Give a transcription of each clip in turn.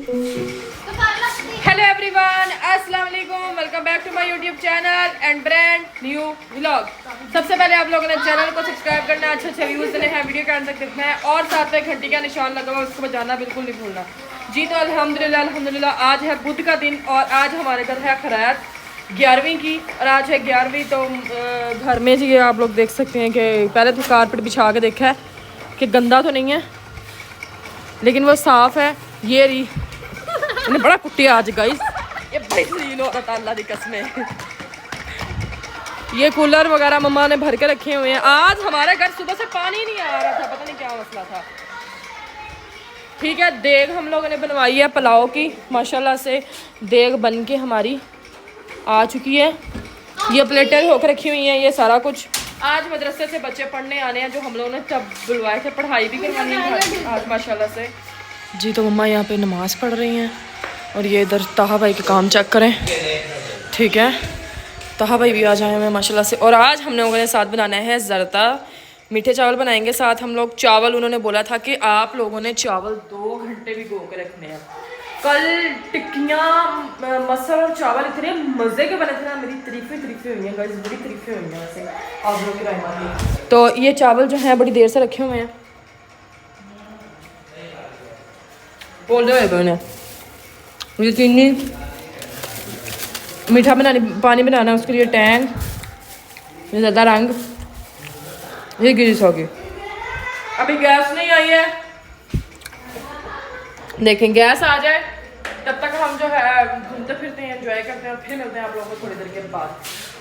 Hello everyone, अस्सलाम वालेकुम, welcome back to my YouTube channel and brand new vlog. सबसे पहले आप लोगों ने चैनल को सब्सक्राइब करना, अच्छे व्यूज़ देने हैं, वीडियो के अंत तक देखना है और साथ में घंटी का निशान लगा हुआ उसको बजाना बिल्कुल नहीं भूलना। जी तो अल्हम्दुलिल्लाह आज है बुध का दिन और आज हमारे घर है खैरात 11वीं की और आज है 11वीं। तो घर में जी आप लोग देख सकते हैं कि पहले तो कारपेट बिछा के देखा है कि गंदा तो नहीं है, लेकिन वो साफ़ है। ये रही बड़ा कुट्टी आज गाइस, ये बड़ी जलील औरत अल्लाह दी कसमें। ये कूलर वगैरह मम्मा ने भर के रखे हुए हैं। आज हमारे घर सुबह से पानी नहीं आ रहा था, पता नहीं क्या मसला था। ठीक है, देग हम लोगों ने बनवाई है पुलाव की, माशाल्लाह से देग बन के हमारी आ चुकी है। ये प्लेटें होकर रखी हुई हैं, ये सारा कुछ। आज मदरसे से बच्चे पढ़ने आने हैं जो हम लोगों ने तब बुलवाए थे, पढ़ाई भी करवानी है आज माशाल्लाह से। जी तो मम्मा यहाँ पे नमाज़ पढ़ रही हैं और ये इधर ताहा भाई के काम चेक करें। ठीक है, ताहा भाई भी आ जाए हमें माशाल्लाह से। और आज हम लोगों ने साथ बनाना है ज़रता, मीठे चावल बनाएंगे साथ हम लोग। चावल उन्होंने बोला था कि आप लोगों ने चावल 2 घंटे भी गो के रखने हैं। कल टिक्कियाँ मसल और चावल इतने मज़े के बने थे ना, मेरी तारीफ़ें हुई हैं गाइस, बड़ी तारीफ़ें हुई हैं वैसे आप लोगों की रायमा की। तो ये चावल जो हैं बड़ी देर से रखे हुए हैं, बोल रहे हैं मुझे चीनी मीठा बनाने पानी बनाना, उसके लिए टैंग, ये ज़्यादा रंग, ये गिरीस होगी। अभी गैस नहीं आई है, देखें गैस आ जाए तब तक हम जो है घूमते फिरते हैं, एंजॉय करते हैं और फिर मिलते हैं आप लोगों को थोड़ी देर के बाद।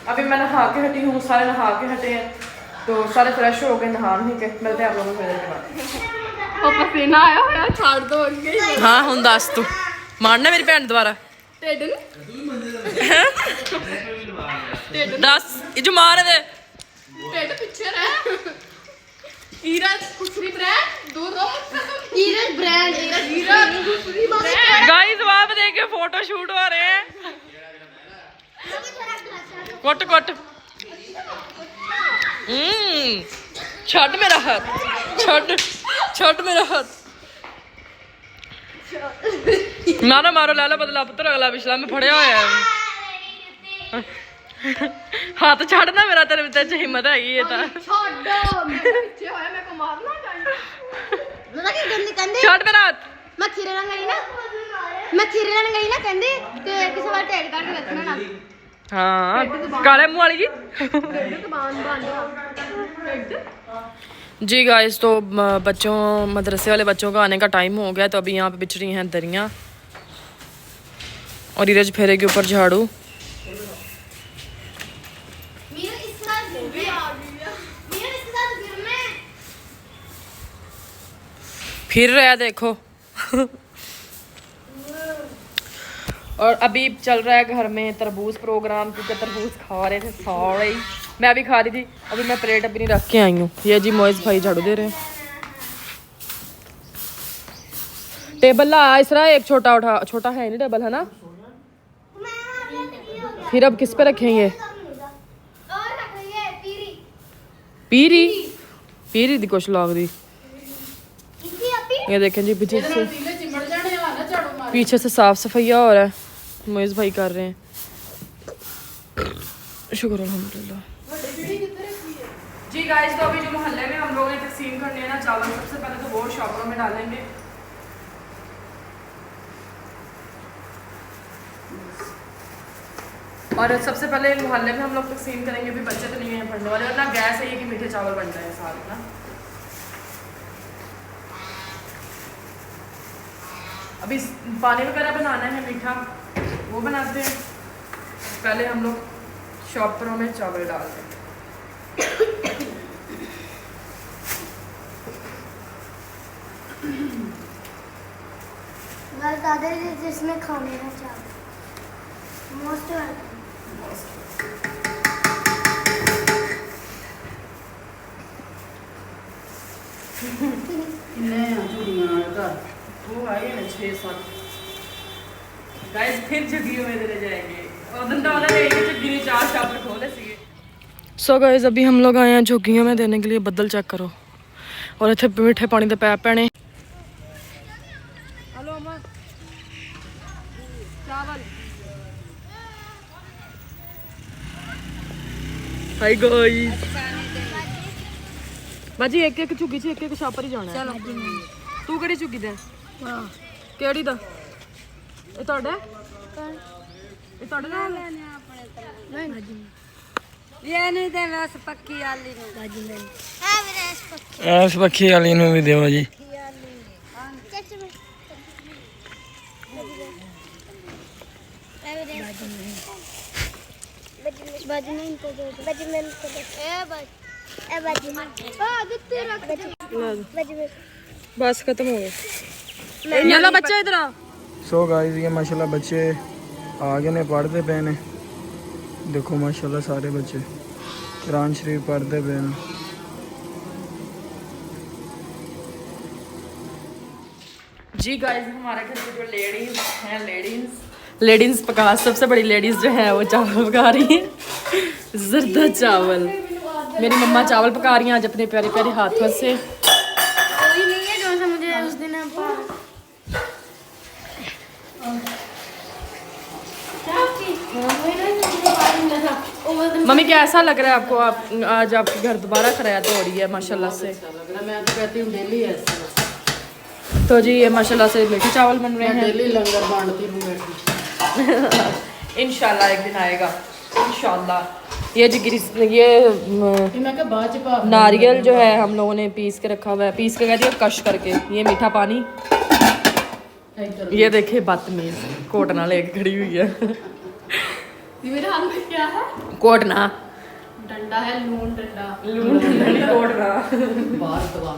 अभी मैं नहा के हटी हूँ, सारे नहा के हटे हैं तो सारे फ्रेश हो गए, नहा नहीं के मिलते हैं आप लोगों को थोड़ी देर के बाद। पसीना आया होया छाड़ दो अगे। हाँ हुन दस तू मारना मेरी भैन दोबारा ढिड दस जो मार दे ढिड पीछे रह। ईरज खुसरी ब्रांड दूर हो। ईरज ब्रांड ईरज खुसरी ब्रांड। गाइस वहां पे देख के फोटो शूट हो रहे हैं। कोट कोट छट मेरा हाथ, छट मेरा हाथ। मारो मारो लाला बदला पुत्र, अगला पिछला में फड़िया होया है। हाथ छड़ना मेरा, तेरे में ते हिम्मत हैगी है ता छड़ पीछे होया मेरे को मारना चाहिए। लगा कि गंदी कंदे छड़ मेरा हाथ। मैं खीरे लेने गई ना कहंदे ते किसी बार टेड काट के रखना ना। हाँ काले मुंह वाली जी। जी गाइस तो बच्चों मदरसे वाले बच्चों का आने का टाइम हो गया, तो अभी यहाँ पे बिछ रही हैं दरियाँ और नीरज फेरे के ऊपर झाड़ू। फिर रहा देखो। और अभी चल रहा है घर में तरबूज प्रोग्राम, क्योंकि तरबूज खा रहे थे सारे, मैं भी खा रही थी। अभी मैं प्लेट अपनी रख के आई हूँ। ये जी मोइज भाई झाड़ू दे रहे हैं। टेबल ला इस तरह एक छोटा उठा, छोटा है नहीं टेबल है ना। फिर अब किस पे रखेंगे? पीरी पीरी दी कुछ लाग दी। ये देखें जी पीछे से साफ सफाइया हो रहा है, मोइज भाई कर रहे हैं। शुक्र अल्हम्दुलिल्लाह। जी गाइस तो अभी जो मोहल्ले में हम लोगों ने तकसीम करने हैं ना चावल, सबसे पहले तो वो शॉपरों में डालेंगे। और सबसे पहले मोहल्ले में हम लोग तकसीम करेंगे। अभी बच्चे तो नहीं हैं पढ़ने वाले और ना गैस है ये कि मीठे चावल बन जाए साथ ना। अभी पानी वगैरह बनाना है मीठा, वो बनाते हैं। पहले हम लोग शॉपरों में चावल डालते हैं। दादा जिसमें खाने हैं चावल मोस्ट वो आए ना 6-7 गाइस, फिर जगियो में दे जाएंगे और बंदा वाला ले के जगी 4 शॉपर खोले सी। सो गाइस अभी हम लोग आए हैं झोगियों में देने के लिए। बदल चेक करो और इतने मीठे पानी के पैप पैने। हेलो अम्मा चावल। हाय गाइस बाजी एक एक झुग्गी च एक एक छापर ही जाना है। तू केड़ी झुग्गी दे? हाँ केड़ी दा? ये ਤੁਹਾਡਾ ये ਤੁਹਾਡਾ नाल है? ये नहीं दे बस पक्की वाली में भाजी में ਐਸ ਪੱਖੀ ਵਾਲੀ ਨੂੰ ਵੀ ਦਿਓ ਜੀ। भाजी में इनको दे दो भाजी में इनको दे ए भाजी में हां दिखते रख भाजी में बस खत्म हो गया। ये लो बच्चा इधर आ। सो गाइस ये माशाल्लाह बच्चे आगे ने पढ़ते पे ने। देखो माशाल्लाह सारे बच्चे कुरान शरीफ पढ़ते पे ने। जी गाइस हमारे घर पे जो लेडीज हैं लेडीज पका सबसे बड़ी लेडीज जो है वो चावल पका रही है जरदा चावल। मेरी मम्मा चावल पका रही हैं आज अपने प्यारे प्यारे हाथों से। कोई नहीं है जो सा मुझे उस दिन मम्मी कैसा लग रहा है आपको? आप आज आपके घर दोबारा खरायत हो रही है माशाल्लाह से। मैं तो कहती हूँ डेली ऐसा तो जी ये माशाल्लाह से मीठे चावल बन रहे हैं। डेली लंगर बांटती हूँ बैठी। इंशाल्लाह एक दिन आएगा इंशाल्लाह। ये जी ये मैं क्या बाद च पा नारियल जो है हम लोगों ने पीस के रखा हुआ है। पीस के कहती है कश करके। ये मीठा पानी। ये देखिए बदतमीज कोटना लेके खड़ी हुई है। ये मेरे हाथ में क्या है? कोटना डंडा है लून डंडा कोटना। बाहर दबा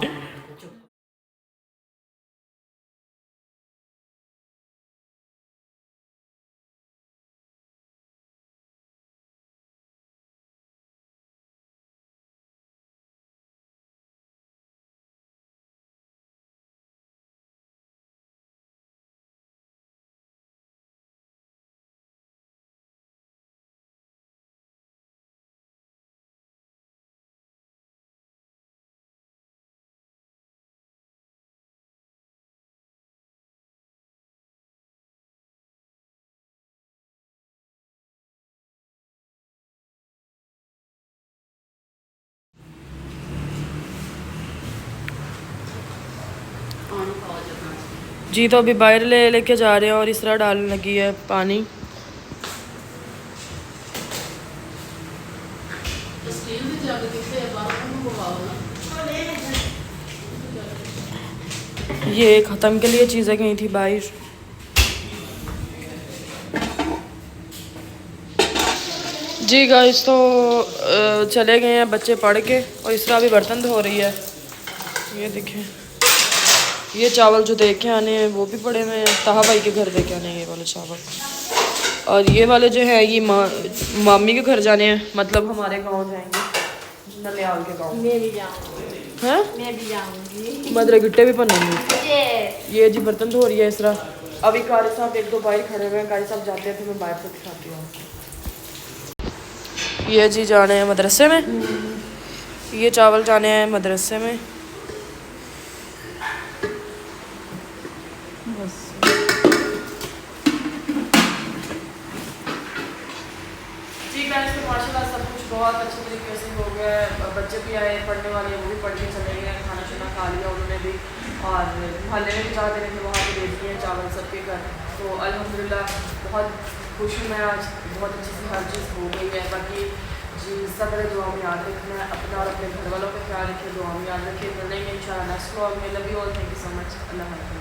जी तो अभी बाहर लेके जा रहे हैं और इस तरह डालने लगी है पानी। स्टील की जग किसे बाहर में बुलाओ ना। ये ख़त्म के लिए चीज़ें गई थी बाहर। जी गाइस तो चले गए हैं बच्चे पढ़ के और इस तरह अभी बर्तन धो रही है। ये देखें ये चावल जो दे के आने हैं वो भी पड़े हुए हैं। ताहा भाई के घर दे के आने हैं ये वाले चावल। और ये वाले जो है ये मामी के घर जाने हैं मतलब हमारे गांव जाएंगे नलियाल के गांव। मैं भी जाऊंगी हैं मैं भी जाऊंगी मदर गिट्टे भी बनेंगे। ये जी बर्तन धो रही है इस तरह। अभी कारी साहब एक दो बाहर खड़े हुए हैं। कारी साहब जाते हैं फिर मैं बाहर से दिखाती हूँ आपको। ये जी जाने हैं मदरसे में। ये चावल जाने हैं मदरसे में। बस जी गाइस तो माशाल्लाह सब कुछ बहुत अच्छे तरीके से हो गया है। बच्चे भी आए पढ़ने वाले वो भी पढ़ के चले गए। खाना शाना खा लिया उन्होंने भी और मोहल्ले में भी जा रहे थे वहाँ पे दे दिए चावल सबके घर। तो अल्हम्दुलिल्लाह बहुत खुश हूँ मैं आज। बहुत अच्छी से हर चीज़ हो गई है। बाकी जी सब दुआ में याद रखना है अपना और अपने घर वालों का ख्याल रखिए। दुआ में याद रखिए। मिलेंगे इंशाल्लाह नेक्स्ट व्लॉग में। Love you all. Thank you so much. अल्लाह हाफ़िज़।